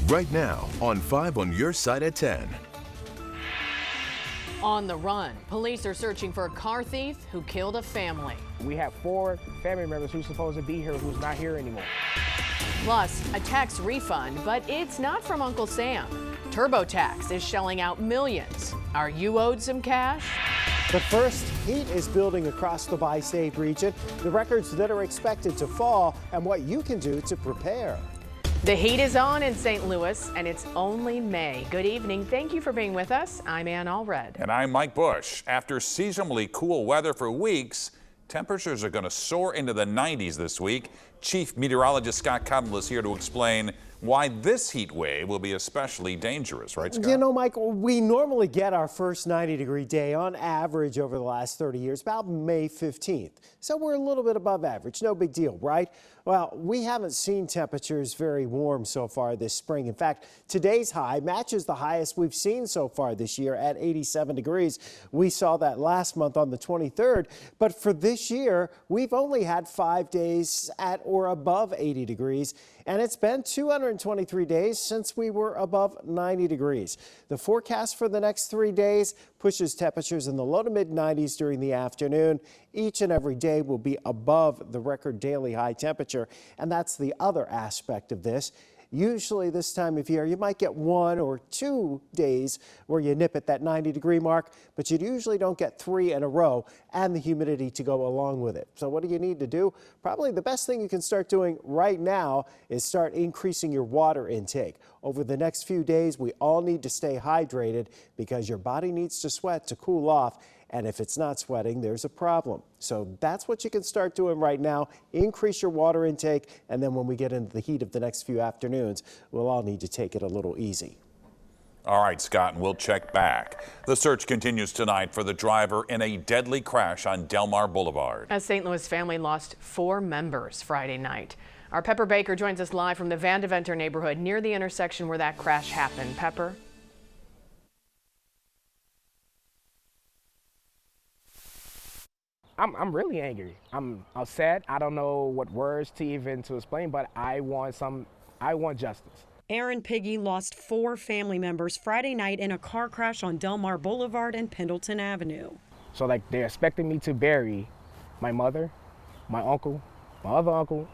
Right now on 5 on your side at 10. On the run, police are searching for a car thief who killed a family. We have 4 family members who's supposed to be here who's not here anymore. Plus, a tax refund, but it's not from Uncle Sam. TurboTax is shelling out millions. Are you owed some cash? But first, heat is building across the bi-state region. The records that are expected to fall and what you can do to prepare. The heat is on in St. Louis, and it's only May. Good evening. Thank you for being with us. I'm Ann Allred. And I'm Mike Bush. After seasonally cool weather for weeks, temperatures are going to soar into the 90s this week. Chief Meteorologist Scott Cottle is here to explain why this heat wave will be especially dangerous, right, Scott? You know, Mike, we normally get our first 90-degree day on average over the last 30 years, about May 15th. So we're a little bit above average. No big deal, right? Well, we haven't seen temperatures very warm so far this spring. In fact, today's high matches the highest we've seen so far this year at 87 degrees. We saw that last month on the 23rd. But for this year, we've only had 5 days at or above 80 degrees. And it's been 223 days since we were above 90 degrees. The forecast for the next 3 days pushes temperatures in the low to mid 90s during the afternoon. Each and every day will be above the record daily high temperature. And that's the other aspect of this. Usually this time of year, you might get 1 or 2 days where you nip at that 90-degree mark, but you usually don't get 3 in a row and the humidity to go along with it. So what do you need to do? Probably the best thing you can start doing right now is start increasing your water intake. Over the next few days, we all need to stay hydrated because your body needs to sweat to cool off. And if it's not sweating, there's a problem. So that's what you can start doing right now. Increase your water intake. And then when we get into the heat of the next few afternoons, we'll all need to take it a little easy. All right, Scott, and we'll check back. The search continues tonight for the driver in a deadly crash on Del Mar Boulevard. A St. Louis family lost 4 members Friday night. Our Pepper Baker joins us live from the Van Deventer neighborhood near the intersection where that crash happened. Pepper? I'm really angry. I'm upset. I don't know what words to even to explain, but I want justice. Aaron Piggy lost 4 family members Friday night in a car crash on Del Mar Boulevard and Pendleton Avenue. So like they're expecting me to bury my mother, my uncle, my other uncle,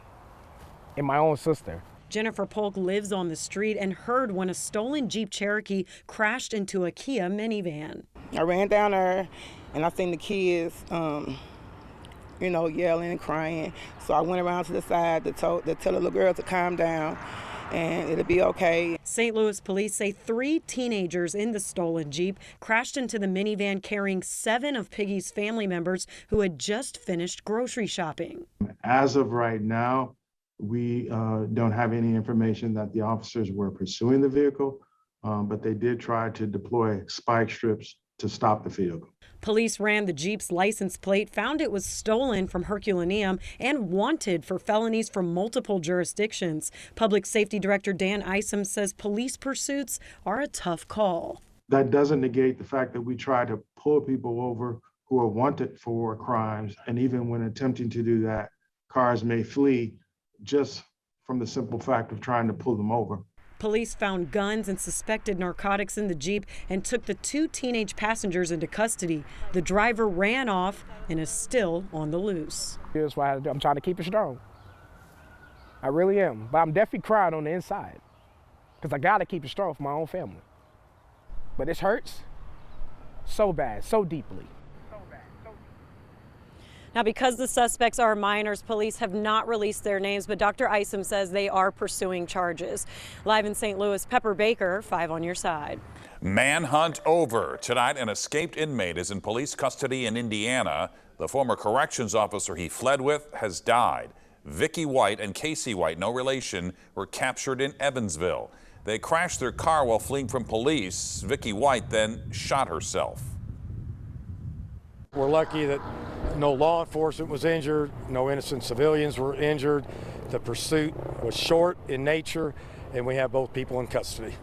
and my own sister. Jennifer Polk lives on the street and heard when a stolen Jeep Cherokee crashed into a Kia minivan. I ran down there and I seen the kids, yelling and crying. So I went around to the side to tell the little girl to calm down and it'll be okay. St. Louis police say 3 teenagers in the stolen Jeep crashed into the minivan carrying 7 of Piggy's family members who had just finished grocery shopping. As of right now, we don't have any information that the officers were pursuing the vehicle, but they did try to deploy spike strips to stop the vehicle. Police ran the Jeep's license plate, found it was stolen from Herculaneum and wanted for felonies from multiple jurisdictions. Public Safety Director Dan Isom says police pursuits are a tough call. That doesn't negate the fact that we try to pull people over who are wanted for crimes. And even when attempting to do that, cars may flee just from the simple fact of trying to pull them over. Police found guns and suspected narcotics in the Jeep and took the 2 teenage passengers into custody. The driver ran off and is still on the loose. Here's what I do. I'm trying to keep it strong. I really am. But I'm definitely crying on the inside because I got to keep it strong for my own family. But it hurts so bad, so deeply. Now, because the suspects are minors, police have not released their names, but Dr. Isom says they are pursuing charges. Live in St. Louis, Pepper Baker, 5 on your side. Manhunt over. Tonight, an escaped inmate is in police custody in Indiana. The former corrections officer he fled with has died. Vicky White and Casey White, no relation, were captured in Evansville. They crashed their car while fleeing from police. Vicky White then shot herself. We're lucky that no law enforcement was injured, no innocent civilians were injured. The pursuit was short in nature, and we have both people in custody.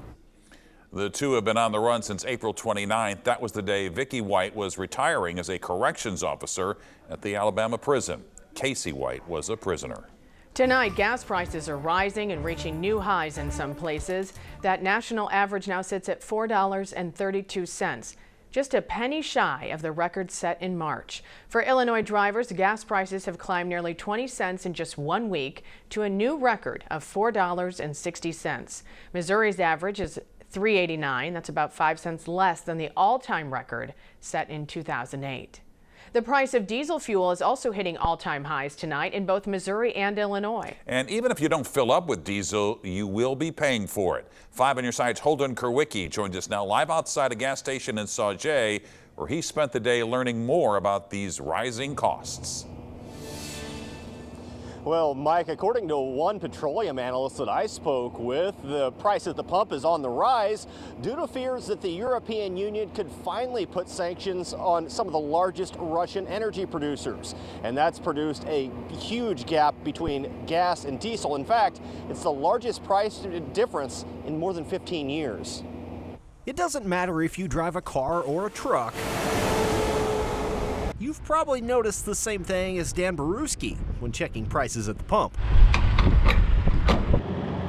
The 2 have been on the run since April 29th. That was the day Vicky White was retiring as a corrections officer at the Alabama prison. Casey White was a prisoner. Tonight, gas prices are rising and reaching new highs in some places. That national average now sits at $4.32, just a penny shy of the record set in March. For Illinois drivers, gas prices have climbed nearly 20 cents in just 1 week to a new record of $4.60. Missouri's average is $3.89. That's about 5 cents less than the all-time record set in 2008. The price of diesel fuel is also hitting all-time highs tonight in both Missouri and Illinois. And even if you don't fill up with diesel, you will be paying for it. 5 on your side's Holden Kerwicki joins us now live outside a gas station in Sauget, where he spent the day learning more about these rising costs. Well, Mike, according to one petroleum analyst that I spoke with, the price at the pump is on the rise due to fears that the European Union could finally put sanctions on some of the largest Russian energy producers. And that's produced a huge gap between gas and diesel. In fact, it's the largest price difference in more than 15 years. It doesn't matter if you drive a car or a truck. You've probably noticed the same thing as Dan Baruski when checking prices at the pump.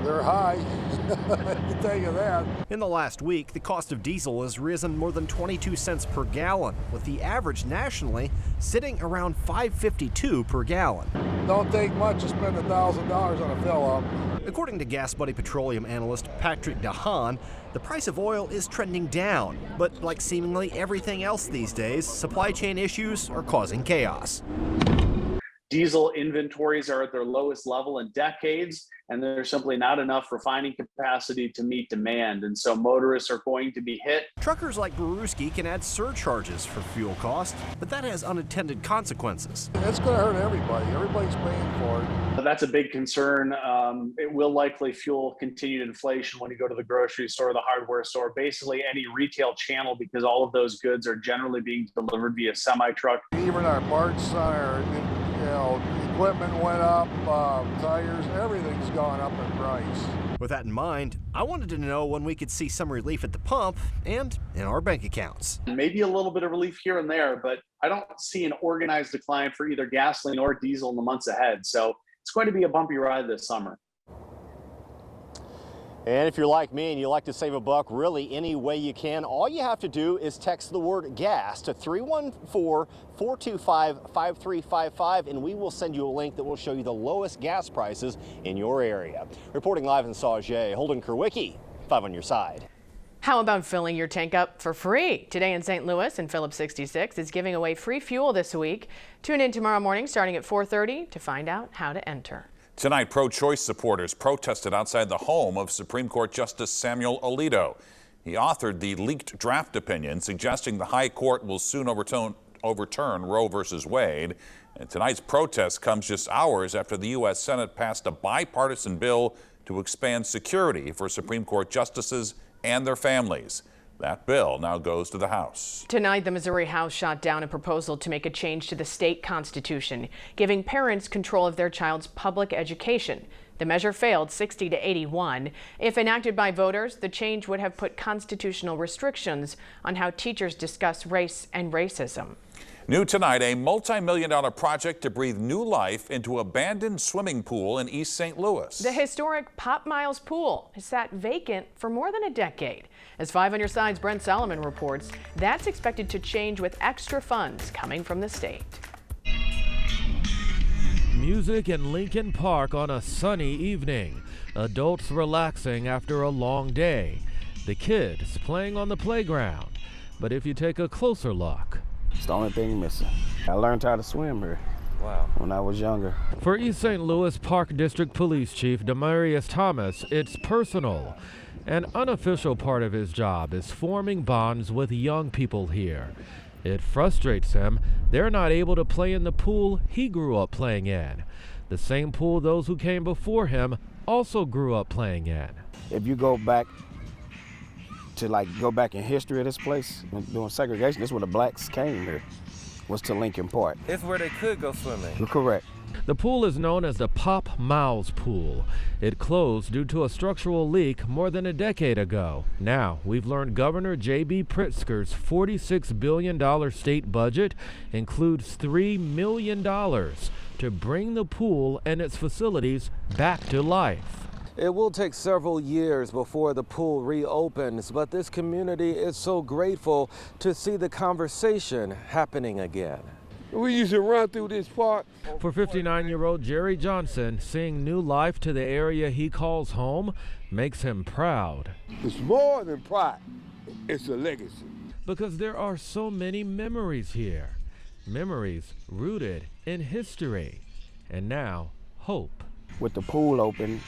They're high, I can tell you that. In the last week, the cost of diesel has risen more than 22 cents per gallon, with the average nationally sitting around $5.52 per gallon. Don't take much to spend $1,000 on a fill-up. According to Gas Buddy petroleum analyst Patrick DeHaan, the price of oil is trending down, but like seemingly everything else these days, supply chain issues are causing chaos. Diesel inventories are at their lowest level in decades, and there's simply not enough refining capacity to meet demand. And so motorists are going to be hit. Truckers like Baruski can add surcharges for fuel costs, but that has unintended consequences. It's going to hurt everybody. Everybody's paying for it. That's a big concern. It will likely fuel continued inflation when you go to the grocery store, the hardware store, basically any retail channel, because all of those goods are generally being delivered via semi-truck. Even our parts on our equipment went up, tires, everything's gone up in price. With that in mind, I wanted to know when we could see some relief at the pump and in our bank accounts. Maybe a little bit of relief here and there, but I don't see an organized decline for either gasoline or diesel in the months ahead. So it's going to be a bumpy ride this summer. And if you're like me and you like to save a buck really any way you can, all you have to do is text the word gas to 314-425-5355 and we will send you a link that will show you the lowest gas prices in your area. Reporting live in Sauget, Holden Kerwicki, 5 on your side. How about filling your tank up for free? Today in St. Louis and Phillips 66 is giving away free fuel this week. Tune in tomorrow morning starting at 4:30 to find out how to enter. Tonight, pro-choice supporters protested outside the home of Supreme Court Justice Samuel Alito. He authored the leaked draft opinion suggesting the High Court will soon overturn Roe v. Wade. And tonight's protest comes just hours after the U.S. Senate passed a bipartisan bill to expand security for Supreme Court justices and their families. That bill now goes to the House. Tonight, the Missouri House shot down a proposal to make a change to the state constitution, giving parents control of their child's public education. The measure failed 60 to 81. If enacted by voters, the change would have put constitutional restrictions on how teachers discuss race and racism. New tonight, a multi-million-dollar project to breathe new life into abandoned swimming pool in East St. Louis. The historic Pop Miles pool has sat vacant for more than a decade. As 5 on your side's Brent Solomon reports, that's expected to change with extra funds coming from the state. Music in Lincoln Park on a sunny evening. Adults relaxing after a long day. The kids playing on the playground. But if you take a closer look, it's the only thing missing. I learned how to swim here. Wow. When I was younger. For East St. Louis Park District Police Chief Demarius Thomas, it's personal. An unofficial part of his job is forming bonds with young people here. It frustrates him they're not able to play in the pool he grew up playing in. The same pool those who came before him also grew up playing in. If you go back in history of this place, during segregation, this is where the blacks came here, was to Lincoln Park. It's where they could go swimming. You're correct. The pool is known as the Pop Miles Pool. It closed due to a structural leak more than a decade ago. Now, we've learned Governor J.B. Pritzker's $46 billion state budget includes $3 million to bring the pool and its facilities back to life. It will take several years before the pool reopens, but this community is so grateful to see the conversation happening again. We used to run through this park. For 59-year-old Jerry Johnson, seeing new life to the area he calls home makes him proud. It's more than pride, it's a legacy. Because there are so many memories here. Memories rooted in history. And now, hope. With the pool open,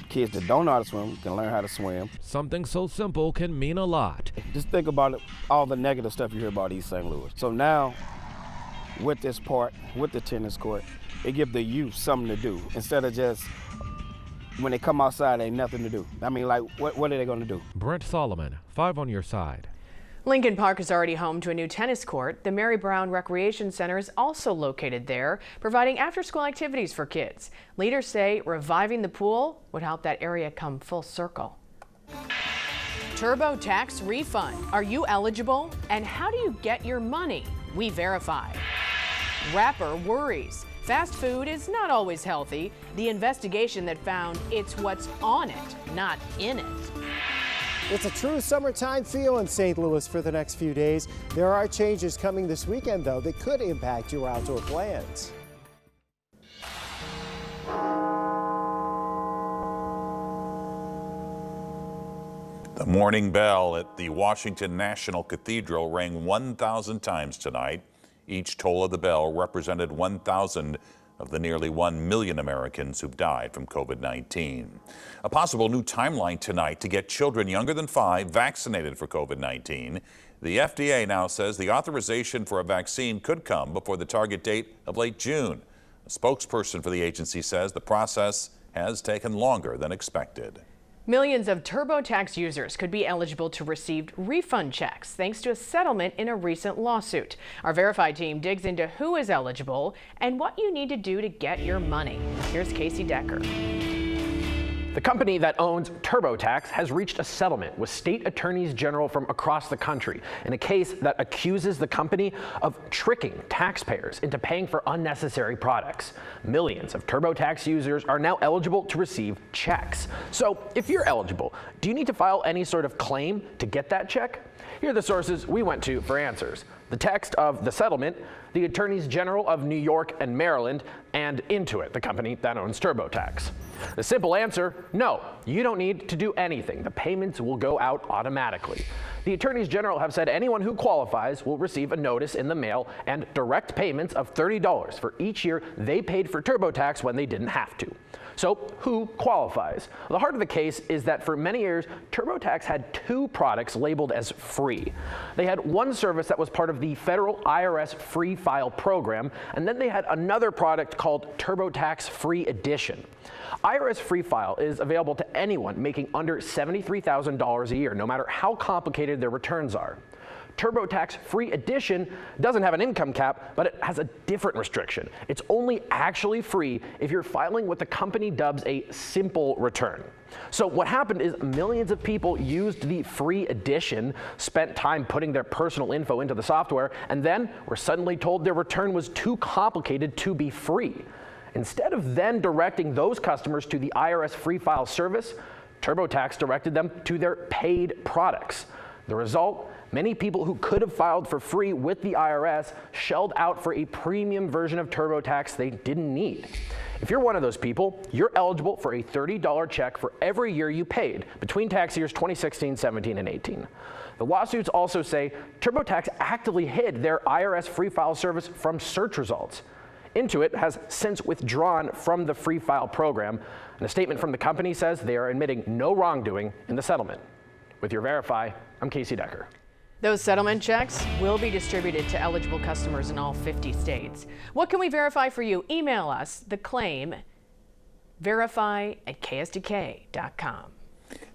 kids that don't know how to swim can learn how to swim. Something so simple can mean a lot. Just think about it, all the negative stuff you hear about East St. Louis. So now, with this park, with the tennis court, it gives the youth something to do instead of just when they come outside, ain't nothing to do. I mean, like, what are they going to do? Brent Solomon, 5 on your side. Lincoln Park is already home to a new tennis court. The Mary Brown Recreation Center is also located there, providing after-school activities for kids. Leaders say reviving the pool would help that area come full circle. TurboTax refund. Are you eligible? And how do you get your money? We verify. Rapper worries. Fast food is not always healthy. The investigation that found it's what's on it, not in it. It's a true summertime feel in St. Louis for the next few days. There are changes coming this weekend, though, that could impact your outdoor plans. The morning bell at the Washington National Cathedral rang 1,000 times tonight. Each toll of the bell represented 1,000 of the nearly 1 million Americans who've died from COVID-19. A possible new timeline tonight to get children younger than 5 vaccinated for COVID-19. The FDA now says the authorization for a vaccine could come before the target date of late June. A spokesperson for the agency says the process has taken longer than expected. Millions of TurboTax users could be eligible to receive refund checks thanks to a settlement in a recent lawsuit. Our Verify team digs into who is eligible and what you need to do to get your money. Here's Casey Decker. The company that owns TurboTax has reached a settlement with state attorneys general from across the country in a case that accuses the company of tricking taxpayers into paying for unnecessary products. Millions of TurboTax users are now eligible to receive checks. So if you're eligible, do you need to file any sort of claim to get that check? Here are the sources we went to for answers. The text of the settlement, the attorneys general of New York and Maryland, and Intuit, the company that owns TurboTax. The simple answer, no, you don't need to do anything. The payments will go out automatically. The attorneys general have said anyone who qualifies will receive a notice in the mail and direct payments of $30 for each year they paid for TurboTax when they didn't have to. So who qualifies? The heart of the case is that for many years, TurboTax had 2 products labeled as free. They had one service that was part of the federal IRS Free File program, and then they had another product called TurboTax Free Edition. IRS Free File is available to anyone making under $73,000 a year, no matter how complicated their returns are. TurboTax Free Edition doesn't have an income cap, but it has a different restriction. It's only actually free if you're filing what the company dubs a simple return. So what happened is millions of people used the Free Edition, spent time putting their personal info into the software, and then were suddenly told their return was too complicated to be free. Instead of then directing those customers to the IRS Free File service, TurboTax directed them to their paid products. The result? Many people who could have filed for free with the IRS shelled out for a premium version of TurboTax they didn't need. If you're one of those people, you're eligible for a $30 check for every year you paid between tax years 2016, 17, and 18. The lawsuits also say TurboTax actively hid their IRS Free File service from search results. Intuit has since withdrawn from the Free File program, and a statement from the company says they are admitting no wrongdoing in the settlement. With your Verify, I'm Casey Decker. Those settlement checks will be distributed to eligible customers in all 50 states. What can we verify for you? Email us the claim, verify@ksdk.com.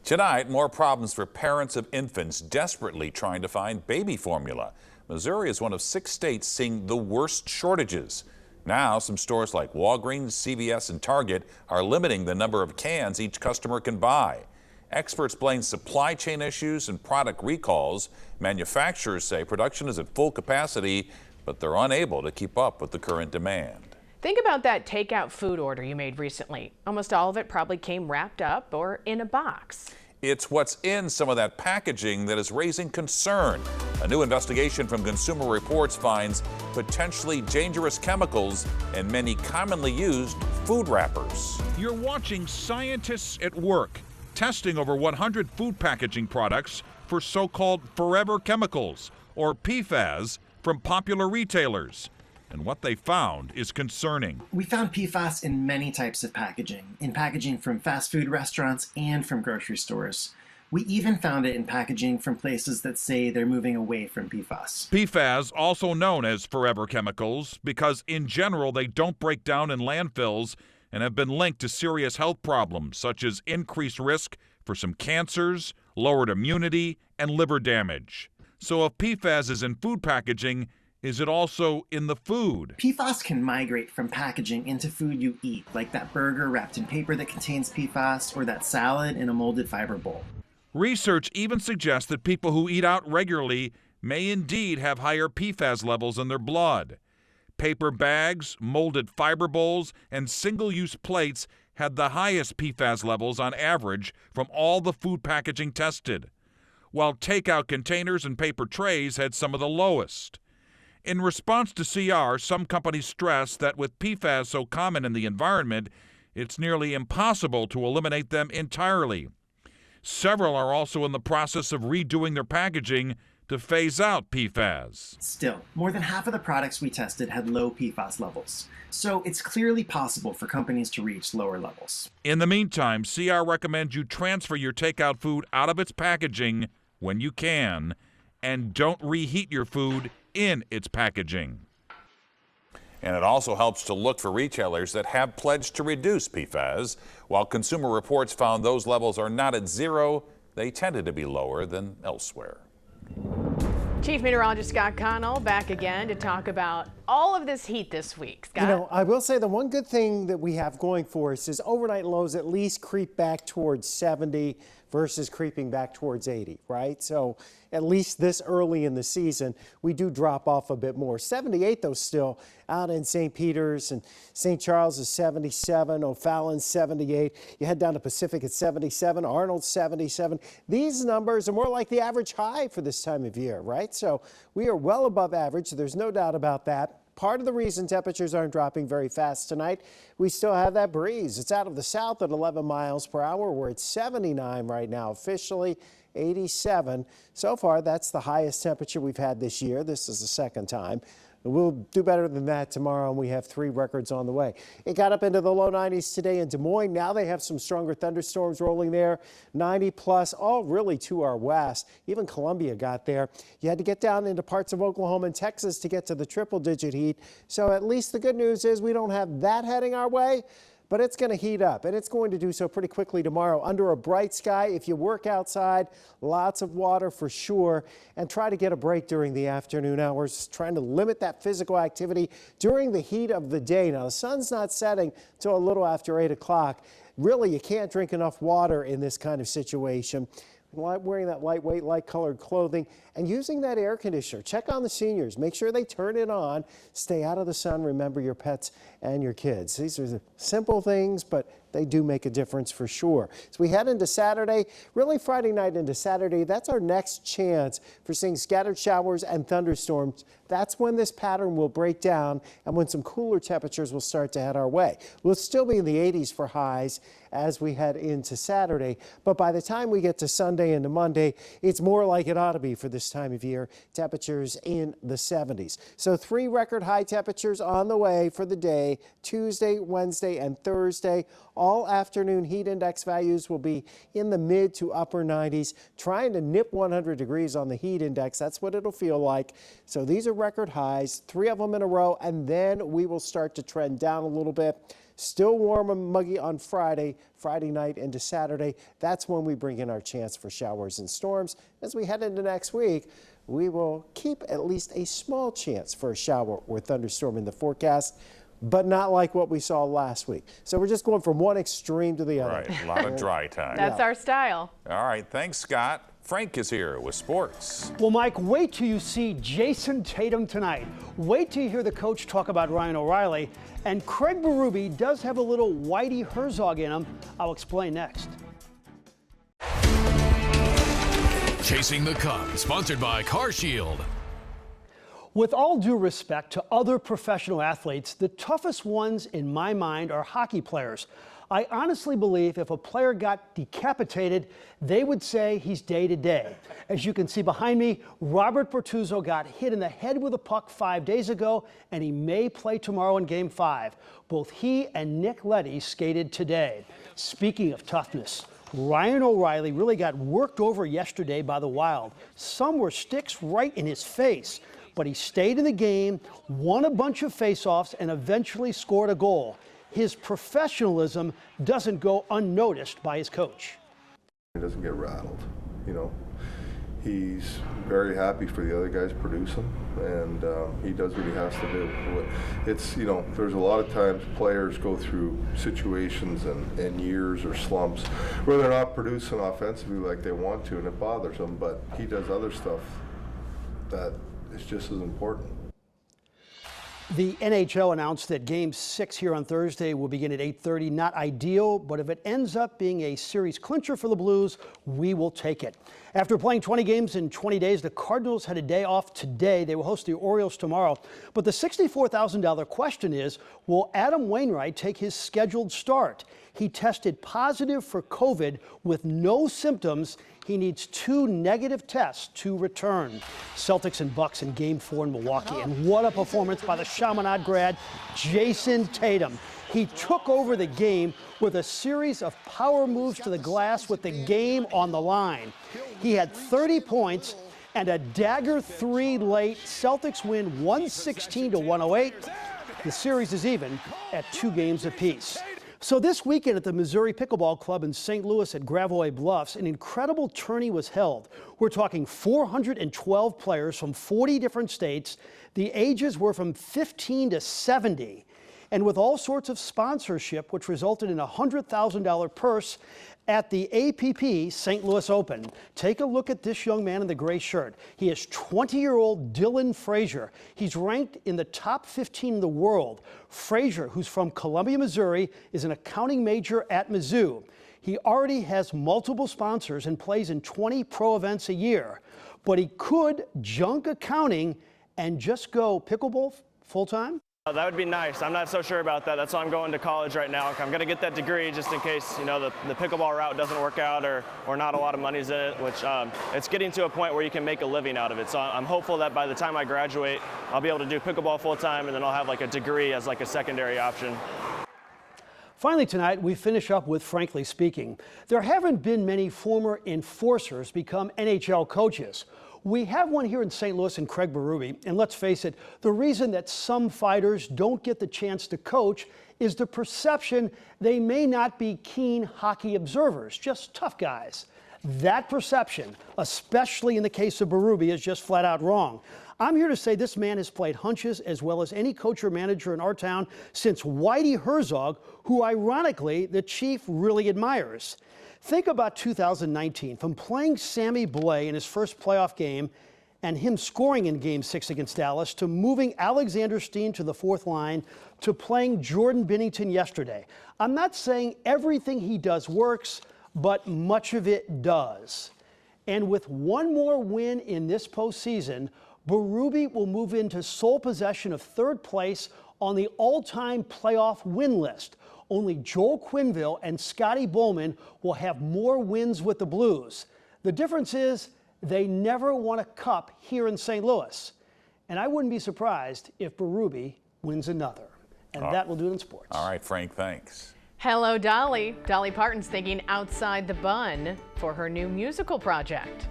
Tonight, more problems for parents of infants desperately trying to find baby formula. Missouri is one of 6 states seeing the worst shortages. Now, some stores like Walgreens, CVS, and Target are limiting the number of cans each customer can buy. Experts blame supply chain issues and product recalls. Manufacturers say production is at full capacity, but they're unable to keep up with the current demand. Think about that takeout food order you made recently. Almost all of it probably came wrapped up or in a box. It's what's in some of that packaging that is raising concern. A new investigation from Consumer Reports finds potentially dangerous chemicals in many commonly used food wrappers. You're watching scientists at work, testing over 100 food packaging products for so-called forever chemicals, or PFAS, from popular retailers. And what they found is concerning. We found PFAS in many types of packaging, in packaging from fast food restaurants and from grocery stores. We even found it in packaging from places that say they're moving away from PFAS. PFAS, also known as forever chemicals, because in general they don't break down in landfills and have been linked to serious health problems such as increased risk for some cancers, lowered immunity, and liver damage. So if PFAS is in food packaging, is it also in the food? PFAS can migrate from packaging into food you eat, like that burger wrapped in paper that contains PFAS or that salad in a molded fiber bowl. Research even suggests that people who eat out regularly may indeed have higher PFAS levels in their blood. Paper bags, molded fiber bowls, and single-use plates had the highest PFAS levels on average from all the food packaging tested, while takeout containers and paper trays had some of the lowest. In response to CR, some companies stress that with PFAS so common in the environment, it's nearly impossible to eliminate them entirely. Several are also in the process of redoing their packaging to phase out PFAS. Still, more than half of the products we tested had low PFAS levels, so it's clearly possible for companies to reach lower levels. In the meantime, CR recommends you transfer your takeout food out of its packaging when you can, and don't reheat your food in its packaging. And it also helps to look for retailers that have pledged to reduce PFAS. While Consumer Reports found those levels are not at zero, they tended to be lower than elsewhere. Chief Meteorologist Scott Connell back again to talk about all of this heat this week. Scott? You know, I will say the one good thing that we have going for us is overnight lows at least creep back towards 70 versus creeping back towards 80, right? So at least this early in the season, we do drop off a bit more. 78, though, still out in St. Peter's, and St. Charles is 77, O'Fallon 78. You head down to Pacific at 77, Arnold 77. These numbers are more like the average high for this time of year, right? So we are well above average. There's no doubt about that. Part of the reason temperatures aren't dropping very fast tonight, we still have that breeze. It's out of the south at 11 miles per hour. We're at 79 right now, officially 87. So far, that's the highest temperature we've had this year. This is the second time. We'll do better than that tomorrow, and we have 3 records on the way. It got up into the low 90s today in Des Moines. Now they have some stronger thunderstorms rolling there. 90 plus, all really to our west. Even Columbia got there. You had to get down into parts of Oklahoma and Texas to get to the triple-digit heat. So at least the good news is we don't have that heading our way. But it's going to heat up, and it's going to do so pretty quickly tomorrow under a bright sky. If you work outside, lots of water for sure, and try to get a break during the afternoon hours, trying to limit that physical activity during the heat of the day. Now, the sun's not setting till a little after 8 o'clock. Really, you can't drink enough water in this kind of situation. Wearing that lightweight, light-colored clothing, and using that air conditioner. Check on the seniors. Make sure they turn it on. Stay out of the sun. Remember your pets and your kids. These are the simple things, but they do make a difference for sure. So we head into Saturday, really Friday night into Saturday. That's our next chance for seeing scattered showers and thunderstorms. That's when this pattern will break down and when some cooler temperatures will start to head our way. We'll still be in the 80s for highs as we head into Saturday, but by the time we get to Sunday into Monday, it's more like it ought to be for this time of year. Temperatures in the 70s. So 3 record high temperatures on the way for the day, Tuesday, Wednesday, and Thursday. All afternoon heat index values will be in the mid to upper 90s, trying to nip 100 degrees on the heat index. That's what it'll feel like. So these are record highs, 3 of them in a row, and then we will start to trend down a little bit. Still warm and muggy on Friday night into Saturday. That's when we bring in our chance for showers and storms. As we head into next week, we will keep at least a small chance for a shower or thunderstorm in the forecast. but not like what we saw last week. So we're just going from one extreme to the other. Right, a lot of dry time. That's our style. All right, thanks, Scott. Frank is here with sports. Well, Mike, wait till you see Jason Tatum tonight. Wait till you hear the coach talk about Ryan O'Reilly. And Craig Berube does have a little Whitey Herzog in him. I'll explain next. Chasing the Cup, sponsored by CarShield. With all due respect to other professional athletes, the toughest ones in my mind are hockey players. I honestly believe if a player got decapitated, they would say he's day to day. As you can see behind me, Robert Bortuzzo got hit in the head with a puck 5 days ago, and he may play tomorrow in Game 5. Both he and Nick Leddy skated today. Speaking of toughness, Ryan O'Reilly really got worked over yesterday by the Wild. Some were sticks right in his face, but he stayed in the game, won a bunch of faceoffs, and eventually scored a goal. His professionalism doesn't go unnoticed by his coach. He doesn't get rattled, you know. He's very happy for the other guys producing, and he does what he has to do. It's, you know, there's a lot of times players go through situations and years or slumps where they're not producing offensively like they want to, and it bothers them, but he does other stuff that is just as important. The NHL announced that Game 6 here on Thursday will begin at 8:30. Not ideal, but if it ends up being a series clincher for the Blues, we will take it. After playing 20 games in 20 days, the Cardinals had a day off today. They will host the Orioles tomorrow. But the $64,000 question is, will Adam Wainwright take his scheduled start? He tested positive for COVID with no symptoms. He needs 2 negative tests to return. Celtics and Bucks in Game 4 in Milwaukee. And what a performance by the Chaminade grad, Jason Tatum. He took over the game with a series of power moves to the glass with the game on the line. He had 30 points and a dagger 3 late. Celtics win 116-108. The series is even at 2 games apiece. So this weekend at the Missouri Pickleball Club in St. Louis at Gravois Bluffs, an incredible tourney was held. We're talking 412 players from 40 different states. The ages were from 15 to 70. And with all sorts of sponsorship, which resulted in a $100,000 purse at the APP St. Louis Open. Take a look at this young man in the gray shirt. He is 20-year-old Dylan Frazier. He's ranked in the top 15 in the world. Frazier, who's from Columbia, Missouri, is an accounting major at Mizzou. He already has multiple sponsors and plays in 20 pro events a year. But he could junk accounting and just go pickleball full-time. That would be nice. I'm not so sure about that. That's why I'm going to college right now. I'm going to get that degree just in case, you know, the pickleball route doesn't work out or not a lot of money's in it, which it's getting to a point where you can make a living out of it. So I'm hopeful that by the time I graduate, I'll be able to do pickleball full time, and then I'll have like a degree as like a secondary option. Finally tonight, we finish up with Frankly Speaking. There haven't been many former enforcers become NHL coaches. We have one here in St. Louis in Craig Berube, and let's face it, the reason that some fighters don't get the chance to coach is the perception they may not be keen hockey observers, just tough guys. That perception, especially in the case of Berube, is just flat out wrong. I'm here to say this man has played hunches as well as any coach or manager in our town since Whitey Herzog, who ironically the chief really admires. Think about 2019, from playing Sammy Blais in his first playoff game and him scoring in Game 6 against Dallas, to moving Alexander Steen to the 4th line, to playing Jordan Binnington yesterday. I'm not saying everything he does works, but much of it does. And with one more win in this postseason, Berube will move into sole possession of 3rd place on the all-time playoff win list. Only Joel Quenneville and Scotty Bowman will have more wins with the Blues. The difference is they never won a cup here in St. Louis. And I wouldn't be surprised if Berube wins another. And that will do it in sports. All right, Frank, thanks. Hello, Dolly. Dolly Parton's thinking outside the bun for her new musical project.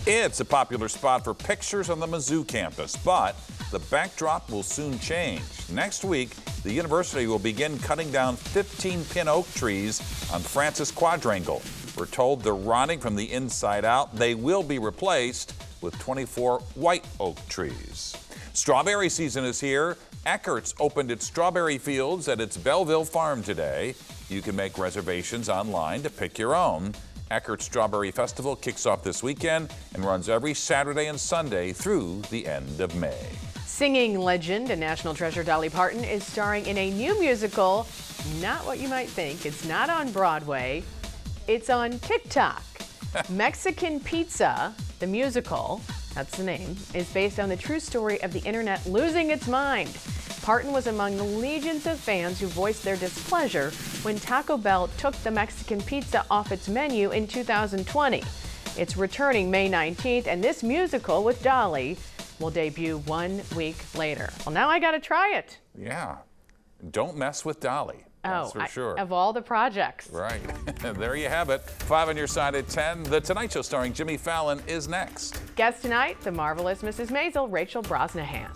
It's a popular spot for pictures on the Mizzou campus, but the backdrop will soon change. Next week, the university will begin cutting down 15-pin oak trees on Francis Quadrangle. We're told they're rotting from the inside out. They will be replaced with 24 white oak trees. Strawberry season is here. Eckert's opened its strawberry fields at its Belleville farm today. You can make reservations online to pick your own. Eckert's Strawberry Festival kicks off this weekend and runs every Saturday and Sunday through the end of May. Singing legend and national treasure Dolly Parton is starring in a new musical. Not what you might think. It's not on Broadway. It's on TikTok. Mexican Pizza, the musical, that's the name, is based on the true story of the internet losing its mind. Parton was among the legions of fans who voiced their displeasure when Taco Bell took the Mexican pizza off its menu in 2020. It's returning May 19th, and this musical with Dolly will debut 1 week later. Well, now I got to try it. Yeah. Don't mess with Dolly. That's for sure. Of all the projects. Right. There you have it. 5 on your side at 10. The Tonight Show starring Jimmy Fallon is next. Guest tonight, the marvelous Mrs. Maisel, Rachel Brosnahan.